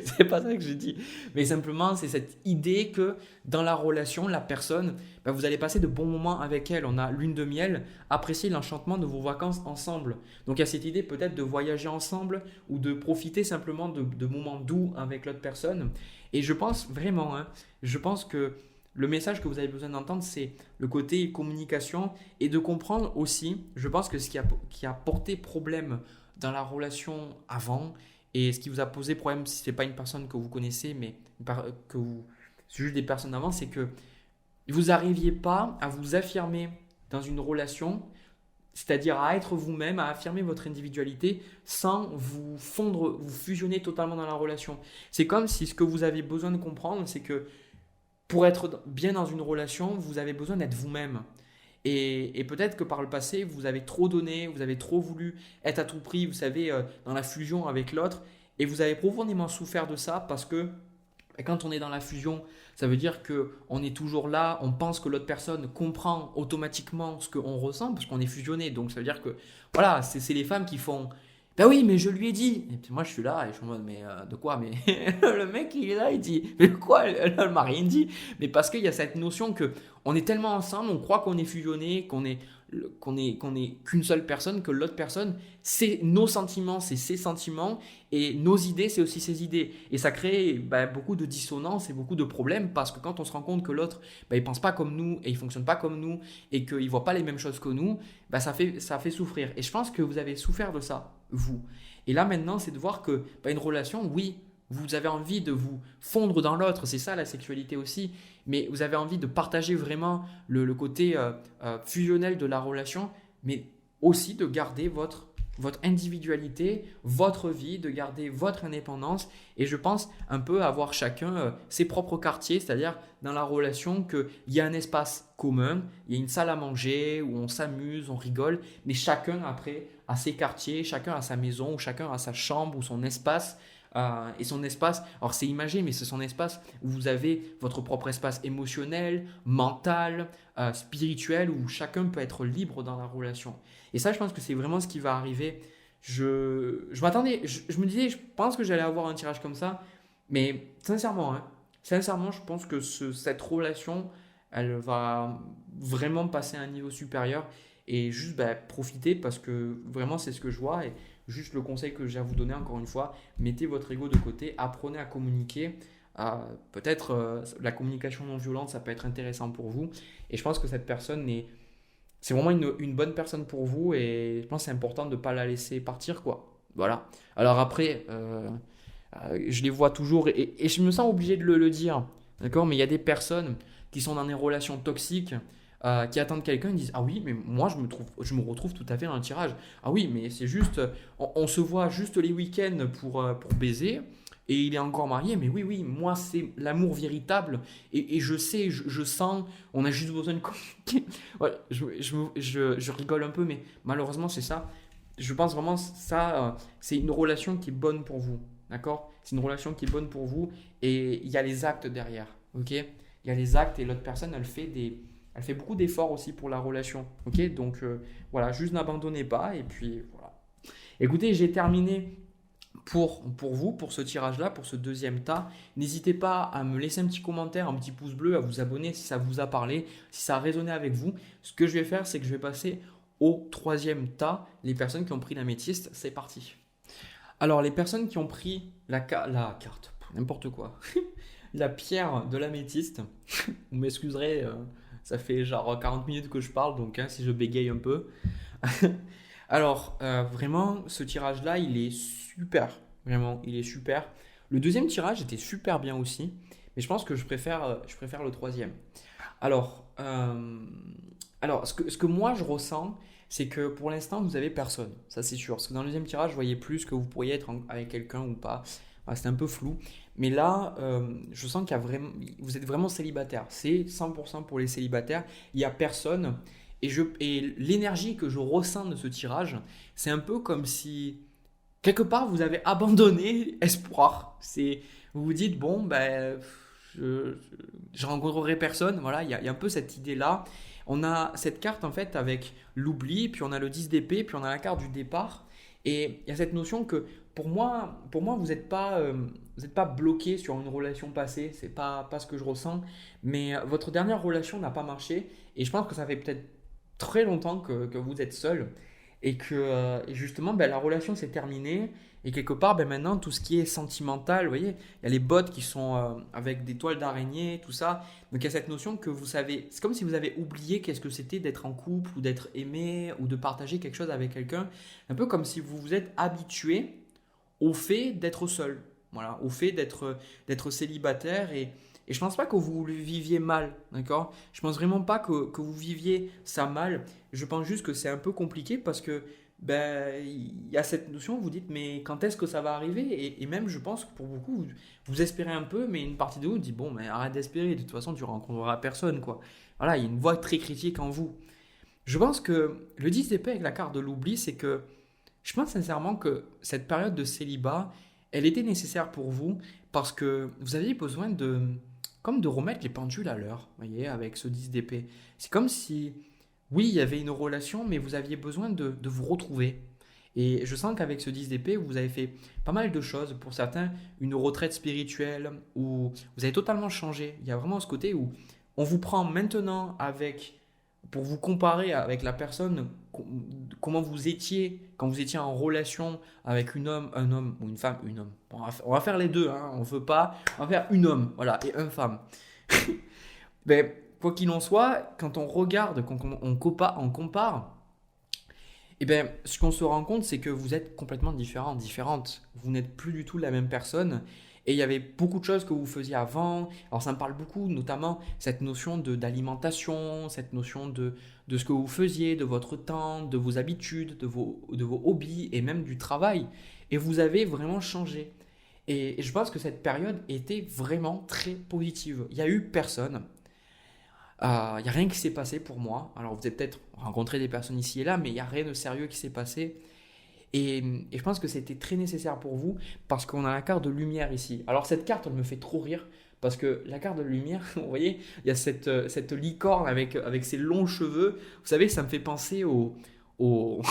C'est pas ça que j'ai dit. Mais simplement, c'est cette idée que dans la relation, la personne, vous allez passer de bons moments avec elle. On a lune de miel, apprécier l'enchantement de vos vacances ensemble. Donc il y a cette idée peut-être de voyager ensemble ou de profiter simplement de moments doux avec l'autre personne. Et je pense vraiment, je pense que le message que vous avez besoin d'entendre, c'est le côté communication et de comprendre aussi, je pense que ce qui a porté problème dans la relation avant Et ce qui vous a posé problème, si ce n'est pas une personne que vous connaissez, mais que vous, c'est juste des personnes d'avant, c'est que vous n'arriviez pas à vous affirmer dans une relation, c'est-à-dire à être vous-même, à affirmer votre individualité sans vous fondre, vous fusionner totalement dans la relation. C'est comme si ce que vous avez besoin de comprendre, c'est que pour être bien dans une relation, vous avez besoin d'être vous-même. Et peut-être que par le passé, vous avez trop donné, vous avez trop voulu être à tout prix, vous savez, dans la fusion avec l'autre, et vous avez profondément souffert de ça parce que quand on est dans la fusion, ça veut dire qu'on est toujours là, on pense que l'autre personne comprend automatiquement ce qu'on ressent parce qu'on est fusionné. Donc ça veut dire que, voilà, c'est les femmes qui font ben oui, mais je lui ai dit. Et puis moi je suis là et je suis en mode mais de quoi? Mais le mec il est là, il dit mais quoi? Elle m'a rien dit. Mais parce qu'il y a cette notion que on est tellement ensemble, on croit qu'on est fusionné, qu'on est qu'une seule personne, que l'autre personne, c'est nos sentiments, c'est ses sentiments, et nos idées, c'est aussi ses idées. Et ça crée beaucoup de dissonance et beaucoup de problèmes, parce que quand on se rend compte que l'autre, il pense pas comme nous, et il fonctionne pas comme nous, et qu'il voit pas les mêmes choses que nous, ça fait souffrir. Et je pense que vous avez souffert de ça, vous. Et là maintenant, c'est de voir que une relation, oui, vous avez envie de vous fondre dans l'autre, c'est ça la sexualité aussi, mais vous avez envie de partager vraiment le côté fusionnel de la relation, mais aussi de garder votre individualité, votre vie, de garder votre indépendance. Et je pense un peu avoir chacun ses propres quartiers, c'est-à-dire dans la relation qu'il y a un espace commun, il y a une salle à manger où on s'amuse, on rigole, mais chacun après a ses quartiers, chacun a sa maison, ou chacun a sa chambre ou son espace. Et son espace, alors c'est imagé, mais c'est son espace où vous avez votre propre espace émotionnel, mental, spirituel, où chacun peut être libre dans la relation. Et ça, je pense que c'est vraiment ce qui va arriver. Je m'attendais, je me disais, je pense que j'allais avoir un tirage comme ça, mais sincèrement, sincèrement, je pense que cette relation, elle va vraiment passer à un niveau supérieur et juste profiter parce que vraiment c'est ce que je vois. Et juste le conseil que j'ai à vous donner encore une fois, mettez votre ego de côté, apprenez à communiquer. Peut-être la communication non violente, ça peut être intéressant pour vous. Et je pense que cette personne c'est vraiment une bonne personne pour vous et je pense que c'est important de ne pas la laisser partir, quoi. Voilà. Alors après, je les vois toujours et je me sens obligé de le dire, d'accord? Mais il y a des personnes qui sont dans des relations toxiques, qui attendent quelqu'un, ils disent ah oui mais moi je me retrouve tout à fait dans le tirage. Ah oui mais c'est juste on se voit juste les week-ends pour baiser et il est encore marié, mais oui moi c'est l'amour véritable et je sais, je sens, on a juste besoin de communiquer. Ouais, je rigole un peu mais malheureusement c'est ça. Je pense vraiment ça, c'est une relation qui est bonne pour vous, d'accord? C'est une relation qui est bonne pour vous et il y a les actes derrière, ok? Il y a les actes et l'autre personne elle fait beaucoup d'efforts aussi pour la relation. Ok, donc voilà, juste n'abandonnez pas. Et puis voilà. Écoutez, j'ai terminé pour vous, pour ce tirage-là, pour ce deuxième tas. N'hésitez pas à me laisser un petit commentaire, un petit pouce bleu, à vous abonner si ça vous a parlé, si ça a résonné avec vous. Ce que je vais faire, c'est que je vais passer au troisième tas, les personnes qui ont pris l'améthyste. C'est parti. Alors, les personnes qui ont pris la carte, n'importe quoi, la pierre de l'améthyste, vous m'excuserez. Ça fait genre 40 minutes que je parle, donc si je bégaye un peu. Alors, vraiment, ce tirage-là, il est super. Vraiment, il est super. Le deuxième tirage était super bien aussi, mais je pense que je préfère le troisième. Alors, ce que moi je ressens, c'est que pour l'instant, vous avez personne. Ça, c'est sûr. Parce que dans le deuxième tirage, je voyais plus que vous pourriez être avec quelqu'un ou pas. C'était un peu flou. Mais là, je sens vous êtes vraiment célibataire. C'est 100% pour les célibataires. Il n'y a personne. Et l'énergie que je ressens de ce tirage, c'est un peu comme si, quelque part, vous avez abandonné espoir. Vous vous dites, bon, je rencontrerai personne. Voilà, il y a un peu cette idée-là. On a cette carte, en fait, avec l'oubli, puis on a le 10 d'épée, puis on a la carte du départ. Et il y a cette notion que, pour moi vous n'êtes pas bloqué sur une relation passée, c'est pas ce que je ressens, mais votre dernière relation n'a pas marché et je pense que ça fait peut-être très longtemps que vous êtes seul et que et justement la relation s'est terminée et quelque part maintenant tout ce qui est sentimental, vous voyez, il y a les bottes qui sont avec des toiles d'araignée, tout ça, donc il y a cette notion que vous savez, c'est comme si vous avez oublié qu'est-ce que c'était d'être en couple ou d'être aimé ou de partager quelque chose avec quelqu'un, un peu comme si vous vous êtes habitué au fait d'être seul, voilà, au fait d'être célibataire et je pense pas que vous le viviez mal, d'accord? Je pense vraiment pas que vous viviez ça mal. Je pense juste que c'est un peu compliqué parce que ben il y a cette notion, vous dites mais quand est-ce que ça va arriver? Et même je pense que pour beaucoup vous espérez un peu, mais une partie de vous dit bon mais arrête d'espérer, de toute façon tu rencontreras personne quoi. Voilà, il y a une voix très critique en vous. Je pense que le 10 d'épée avec la carte de l'oubli, c'est que je pense sincèrement que cette période de célibat, elle était nécessaire pour vous parce que vous aviez besoin comme de remettre les pendules à l'heure, vous voyez, avec ce 10 d'épée. C'est comme si, oui, il y avait une relation, mais vous aviez besoin de vous retrouver. Et je sens qu'avec ce 10 d'épée, vous avez fait pas mal de choses. Pour certains, une retraite spirituelle où vous avez totalement changé. Il y a vraiment ce côté où on vous prend maintenant pour vous comparer avec la personne, comment vous étiez quand vous étiez en relation avec un homme ou une femme, une homme. Bon, on va faire les deux, hein, on va faire une homme, voilà, et une femme. Mais quoi qu'il en soit, quand on regarde, quand on compare, eh bien, ce qu'on se rend compte, c'est que vous êtes complètement différents, différentes. Vous n'êtes plus du tout la même personne. Et il y avait beaucoup de choses que vous faisiez avant. Alors ça me parle beaucoup, notamment cette notion d'alimentation, cette notion de ce que vous faisiez, de votre temps, de vos habitudes, de vos hobbies et même du travail. Et vous avez vraiment changé. Et je pense que cette période était vraiment très positive. Il n'y a eu personne. Il n'y a rien qui s'est passé pour moi. Alors vous avez peut-être rencontré des personnes ici et là, mais il n'y a rien de sérieux qui s'est passé. Et je pense que c'était très nécessaire pour vous parce qu'on a la carte de lumière ici. Alors cette carte, elle me fait trop rire parce que la carte de lumière, vous voyez, il y a cette licorne avec ses longs cheveux. Vous savez, ça me fait penser aux, aux,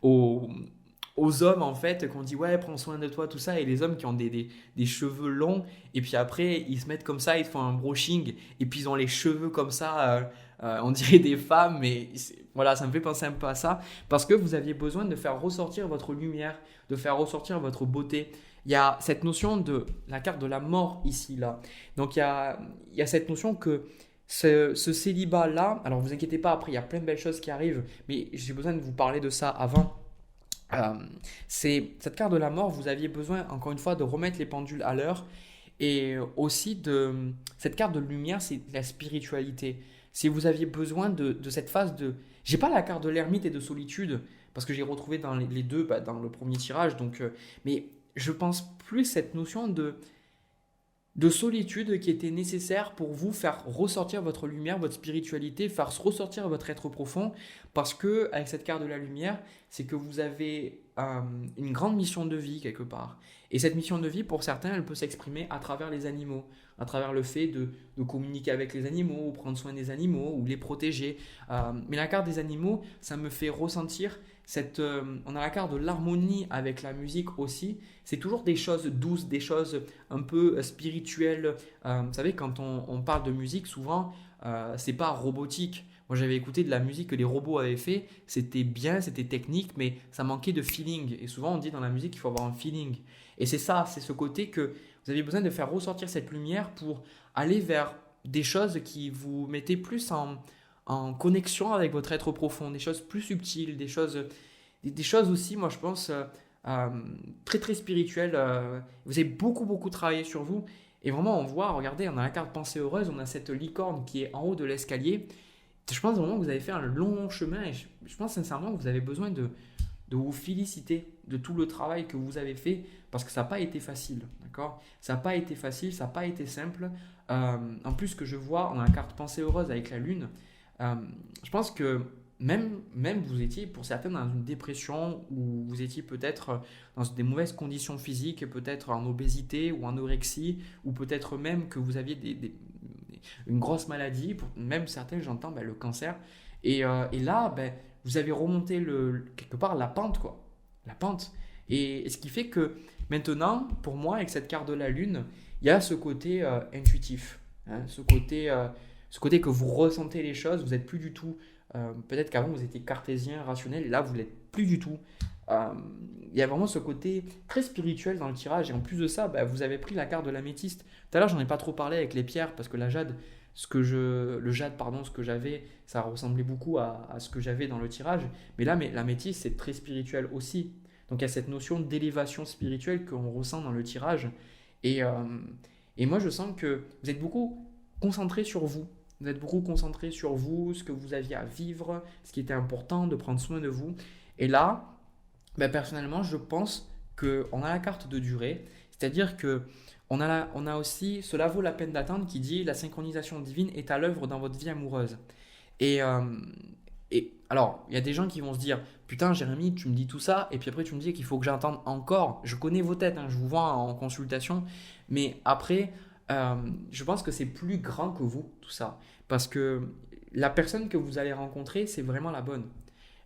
aux hommes en fait qu'on dit ouais, prends soin de toi, tout ça. Et les hommes qui ont des cheveux longs et puis après, ils se mettent comme ça, ils font un brushing et puis ils ont les cheveux comme ça. On dirait des femmes, mais voilà, ça me fait penser un peu à ça, parce que vous aviez besoin de faire ressortir votre lumière, de faire ressortir votre beauté. Il y a cette notion de la carte de la mort ici, là. Donc il y a cette notion que ce célibat-là, alors vous inquiétez pas, après il y a plein de belles choses qui arrivent, mais j'ai besoin de vous parler de ça avant. Euh, c'est cette carte de la mort, vous aviez besoin, encore une fois, de remettre les pendules à l'heure et aussi cette carte de lumière, c'est la spiritualité. Si vous aviez besoin de cette phase de... J'ai pas la carte de l'ermite et de solitude, parce que j'ai retrouvé dans les deux, bah, dans le premier tirage, mais je pense plus cette notion de solitude qui était nécessaire pour vous faire ressortir votre lumière, votre spiritualité, faire ressortir votre être profond, parce que avec cette carte de la lumière, c'est que vous avez une grande mission de vie quelque part. Et cette mission de vie, pour certains, elle peut s'exprimer à travers les animaux, à travers le fait de communiquer avec les animaux, ou prendre soin des animaux, ou les protéger. Mais la carte des animaux, ça me fait ressentir on a la carte de l'harmonie avec la musique aussi. C'est toujours des choses douces, des choses un peu spirituelles. Vous savez, quand on parle de musique, souvent, c'est pas robotique. Moi, j'avais écouté de la musique que les robots avaient fait. C'était bien, c'était technique, mais ça manquait de feeling. Et souvent, on dit dans la musique qu'il faut avoir un feeling. Et c'est ça, c'est ce côté que vous avez besoin de faire ressortir cette lumière pour aller vers des choses qui vous mettaient plus en connexion avec votre être profond, des choses plus subtiles, des choses aussi, moi je pense, euh, très très spirituelles. Vous avez beaucoup beaucoup travaillé sur vous et vraiment on voit, regardez, on a la carte pensée heureuse, on a cette licorne qui est en haut de l'escalier. Je pense vraiment que vous avez fait un long chemin et je pense sincèrement que vous avez besoin de vous féliciter de tout le travail que vous avez fait parce que ça n'a pas été facile, d'accord? Ça n'a pas été facile, ça n'a pas été simple. En plus que je vois, on a la carte pensée heureuse avec la lune. Euh, je pense que même vous étiez pour certains dans une dépression ou vous étiez peut-être dans des mauvaises conditions physiques, peut-être en obésité ou en anorexie, ou peut-être même que vous aviez une grosse maladie, même certains j'entends ben, le cancer. Et là, ben, vous avez remonté quelque part la pente, quoi. La pente. Et ce qui fait que maintenant, pour moi, avec cette carte de la lune, il y a ce côté intuitif, hein, ce côté que vous ressentez les choses, vous n'êtes plus du tout, peut-être qu'avant vous étiez cartésien, rationnel, et là vous ne l'êtes plus du tout. Euh, il y a vraiment ce côté très spirituel dans le tirage, et en plus de ça, bah, vous avez pris la carte de l'améthyste. Tout à l'heure, j'en ai pas trop parlé avec les pierres, parce que le jade, pardon, ce que j'avais, ça ressemblait beaucoup à ce que j'avais dans le tirage. Mais là, l'améthyste, c'est très spirituel aussi. Donc il y a cette notion d'élévation spirituelle qu'on ressent dans le tirage. Et, euh, et moi, je sens que vous êtes beaucoup concentré sur vous. Vous êtes beaucoup concentré sur vous, ce que vous aviez à vivre, ce qui était important, de prendre soin de vous. Et là, ben, personnellement, je pense qu'on a la carte de durée. C'est-à-dire que on a aussi, cela vaut la peine d'attendre, qui dit la synchronisation divine est à l'œuvre dans votre vie amoureuse. Et, euh, et alors, il y a des gens qui vont se dire, putain, Jérémy, tu me dis tout ça, et puis après tu me dis qu'il faut que j'attende encore. Je connais vos têtes, hein, je vous vois en consultation, mais après, euh, je pense que c'est plus grand que vous, tout ça. Parce que la personne que vous allez rencontrer, c'est vraiment la bonne.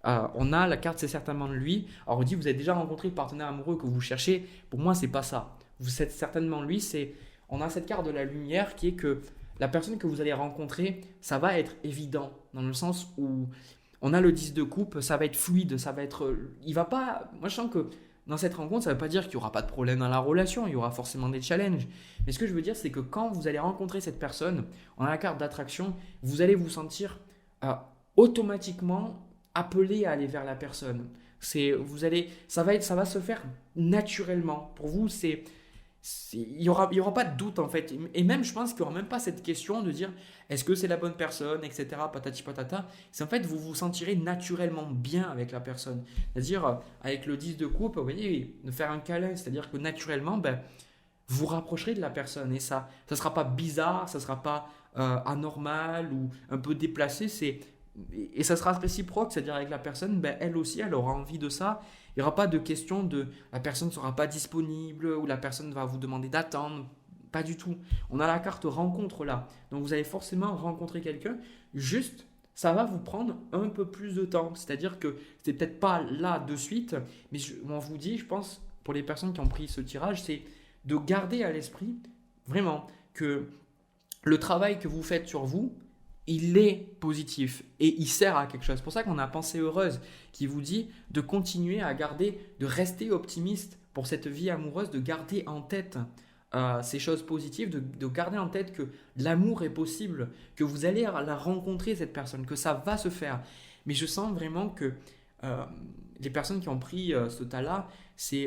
On a la carte, c'est certainement de lui. Alors on dit, vous avez déjà rencontré le partenaire amoureux que vous cherchez. Pour moi, c'est pas ça. Vous êtes certainement lui. On a cette carte de la lumière qui est que la personne que vous allez rencontrer, ça va être évident dans le sens où on a le 10 de coupe, ça va être fluide, ça va être, il va pas. Moi, je sens que dans cette rencontre, ça ne veut pas dire qu'il n'y aura pas de problème dans la relation, il y aura forcément des challenges. Mais ce que je veux dire, c'est que quand vous allez rencontrer cette personne, on a la carte d'attraction, vous allez vous sentir euh, automatiquement appelé à aller vers la personne. Ça va se faire naturellement. Pour vous, il y aura pas de doute en fait. Et même, je pense qu'il n'y aura même pas cette question de dire est-ce que c'est la bonne personne, etc. Patati patata. C'est en fait, vous vous sentirez naturellement bien avec la personne. C'est-à-dire, avec le 10 de coupe, vous voyez, de faire un câlin. C'est-à-dire que naturellement, ben, vous vous rapprocherez de la personne. Et ça sera pas bizarre, ça sera pas anormal ou un peu déplacé. Et ça sera réciproque, c'est-à-dire avec la personne, ben, elle aussi, elle aura envie de ça. Il n'y aura pas de question de la personne ne sera pas disponible ou la personne va vous demander d'attendre. Pas du tout. On a la carte rencontre là. Donc vous allez forcément rencontrer quelqu'un. Juste, ça va vous prendre un peu plus de temps. C'est-à-dire que c'est peut-être pas là de suite, mais on vous dit, je pense, pour les personnes qui ont pris ce tirage, c'est de garder à l'esprit vraiment que le travail que vous faites sur vous, il est positif et il sert à quelque chose. C'est pour ça qu'on a Pensée heureuse qui vous dit de continuer à garder, de rester optimiste pour cette vie amoureuse, de garder en tête ces choses positives, de garder en tête que l'amour est possible, que vous allez la rencontrer cette personne, que ça va se faire. Mais je sens vraiment que les personnes qui ont pris ce tas-là,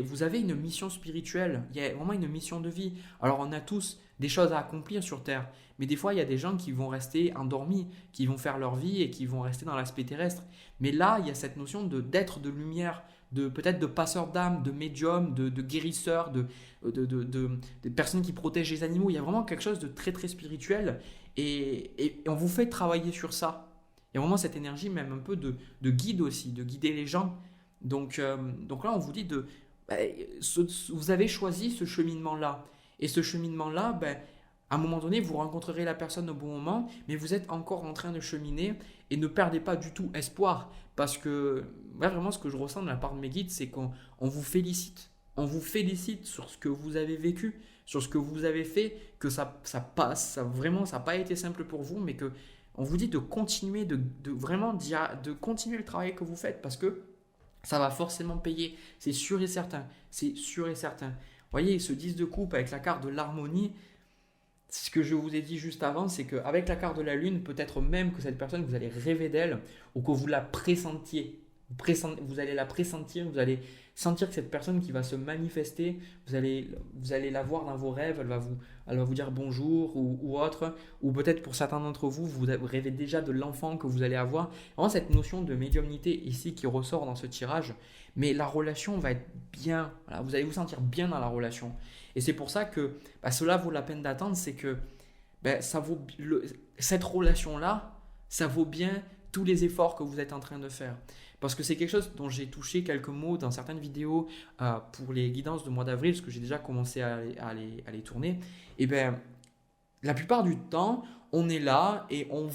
vous avez une mission spirituelle, il y a vraiment une mission de vie. Alors on a tous des choses à accomplir sur Terre, mais des fois il y a des gens qui vont rester endormis, qui vont faire leur vie et qui vont rester dans l'aspect terrestre. Mais là, il y a cette notion d'être de lumière, peut-être de passeur d'âme, de médium, de guérisseur, de personnes qui protègent les animaux. Il y a vraiment quelque chose de très très spirituel et on vous fait travailler sur ça. Il y a vraiment cette énergie même un peu de guide aussi, de guider les gens. Donc là, on vous dit vous avez choisi ce cheminement-là. Et ce cheminement-là, à un moment donné, vous rencontrerez la personne au bon moment, mais vous êtes encore en train de cheminer et ne perdez pas du tout espoir. Parce que vraiment, ce que je ressens de la part de mes guides, c'est qu'on vous félicite. On vous félicite sur ce que vous avez vécu, sur ce que vous avez fait, que ça passe, vraiment, ça n'a pas été simple pour vous, mais que on vous dit de continuer, de continuer le travail que vous faites parce que ça va forcément payer. C'est sûr et certain. C'est sûr et certain. Vous voyez, ce 10 de coupe avec la carte de l'harmonie, ce que je vous ai dit juste avant, c'est qu'avec la carte de la lune, peut-être même que cette personne, vous allez rêver d'elle ou que vous la pressentiez. Vous allez la pressentir, vous allez sentir que cette personne qui va se manifester, vous allez la voir dans vos rêves, elle va vous dire bonjour ou autre. Ou peut-être pour certains d'entre vous, vous rêvez déjà de l'enfant que vous allez avoir. Vraiment cette notion de médiumnité ici qui ressort dans ce tirage. Mais la relation va être bien, voilà, vous allez vous sentir bien dans la relation. Et c'est pour ça que cela vaut la peine d'attendre, c'est que cette relation-là, ça vaut bien tous les efforts que vous êtes en train de faire. Parce que c'est quelque chose dont j'ai touché quelques mots dans certaines vidéos pour les guidances de mois d'avril, parce que j'ai déjà commencé à les tourner. Et la plupart du temps, on est là et on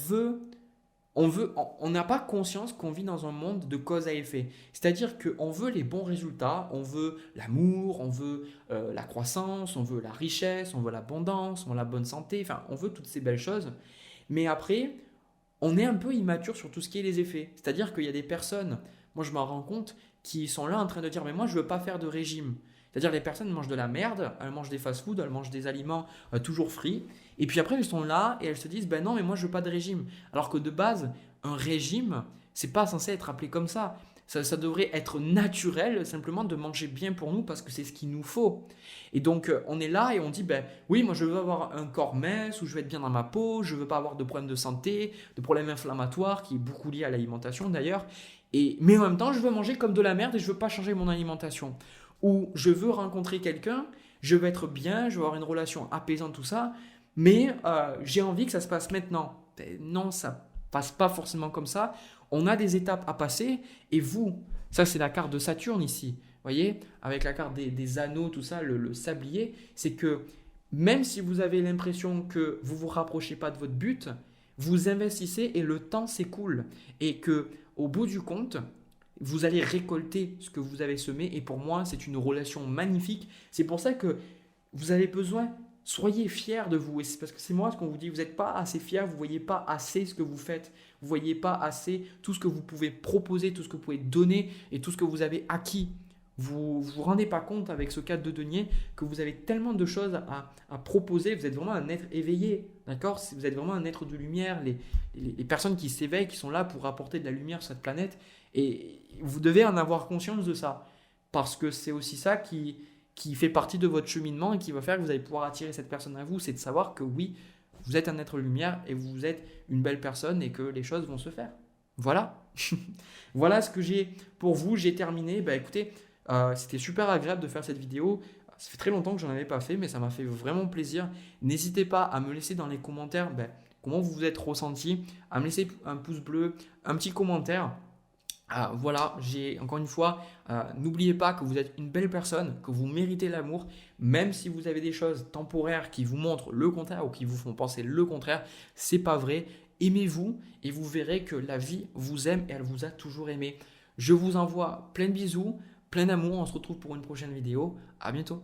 n'a pas conscience qu'on vit dans un monde de cause à effet. C'est-à-dire qu'on veut les bons résultats, on veut l'amour, on veut la croissance, on veut la richesse, on veut l'abondance, on veut la bonne santé, enfin, on veut toutes ces belles choses. Mais après, on est un peu immature sur tout ce qui est les effets. C'est-à-dire qu'il y a des personnes, moi je m'en rends compte, qui sont là en train de dire mais moi je ne veux pas faire de régime. C'est-à-dire les personnes mangent de la merde, elles mangent des fast-food, elles mangent des aliments toujours frits. Et puis après elles sont là et elles se disent ben non mais moi je veux pas de régime. Alors que de base, un régime, c'est pas censé être appelé comme ça. Ça devrait être naturel simplement de manger bien pour nous parce que c'est ce qu'il nous faut. Et donc, on est là et on dit, ben oui, moi je veux avoir un corps mince, où je veux être bien dans ma peau, je veux pas avoir de problèmes de santé, de problèmes inflammatoires, qui est beaucoup lié à l'alimentation d'ailleurs. Mais en même temps, je veux manger comme de la merde et je veux pas changer mon alimentation. Ou je veux rencontrer quelqu'un, je veux être bien, je veux avoir une relation apaisante, tout ça, mais j'ai envie que ça se passe maintenant. Non, ça passe pas forcément comme ça. On a des étapes à passer et vous, ça c'est la carte de Saturne ici, vous voyez, avec la carte des anneaux, tout ça, le sablier, c'est que même si vous avez l'impression que vous vous rapprochez pas de votre but, vous investissez et le temps s'écoule et que au bout du compte, vous allez récolter ce que vous avez semé et pour moi, c'est une relation magnifique. C'est pour ça que vous avez besoin, soyez fiers de vous. Et c'est parce que c'est moi ce qu'on vous dit, vous n'êtes pas assez fiers, vous ne voyez pas assez ce que vous faites, vous ne voyez pas assez tout ce que vous pouvez proposer, tout ce que vous pouvez donner et tout ce que vous avez acquis. Vous vous rendez pas compte avec ce cadre de denier que vous avez tellement de choses à proposer, vous êtes vraiment un être éveillé, d'accord? Vous êtes vraiment un être de lumière, les personnes qui s'éveillent, qui sont là pour apporter de la lumière sur cette planète et vous devez en avoir conscience de ça parce que c'est aussi ça qui fait partie de votre cheminement et qui va faire que vous allez pouvoir attirer cette personne à vous, c'est de savoir que oui, vous êtes un être lumière et vous êtes une belle personne et que les choses vont se faire. Voilà. Voilà ce que j'ai pour vous, j'ai terminé. Bah écoutez, c'était super agréable de faire cette vidéo. Ça fait très longtemps que j'en avais pas fait, mais ça m'a fait vraiment plaisir. N'hésitez pas à me laisser dans les commentaires comment vous vous êtes ressenti, à me laisser un pouce bleu, un petit commentaire. Voilà, encore une fois, n'oubliez pas que vous êtes une belle personne, que vous méritez l'amour, même si vous avez des choses temporaires qui vous montrent le contraire ou qui vous font penser le contraire, c'est pas vrai. Aimez-vous et vous verrez que la vie vous aime et elle vous a toujours aimé. Je vous envoie plein de bisous, plein d'amour. On se retrouve pour une prochaine vidéo. À bientôt.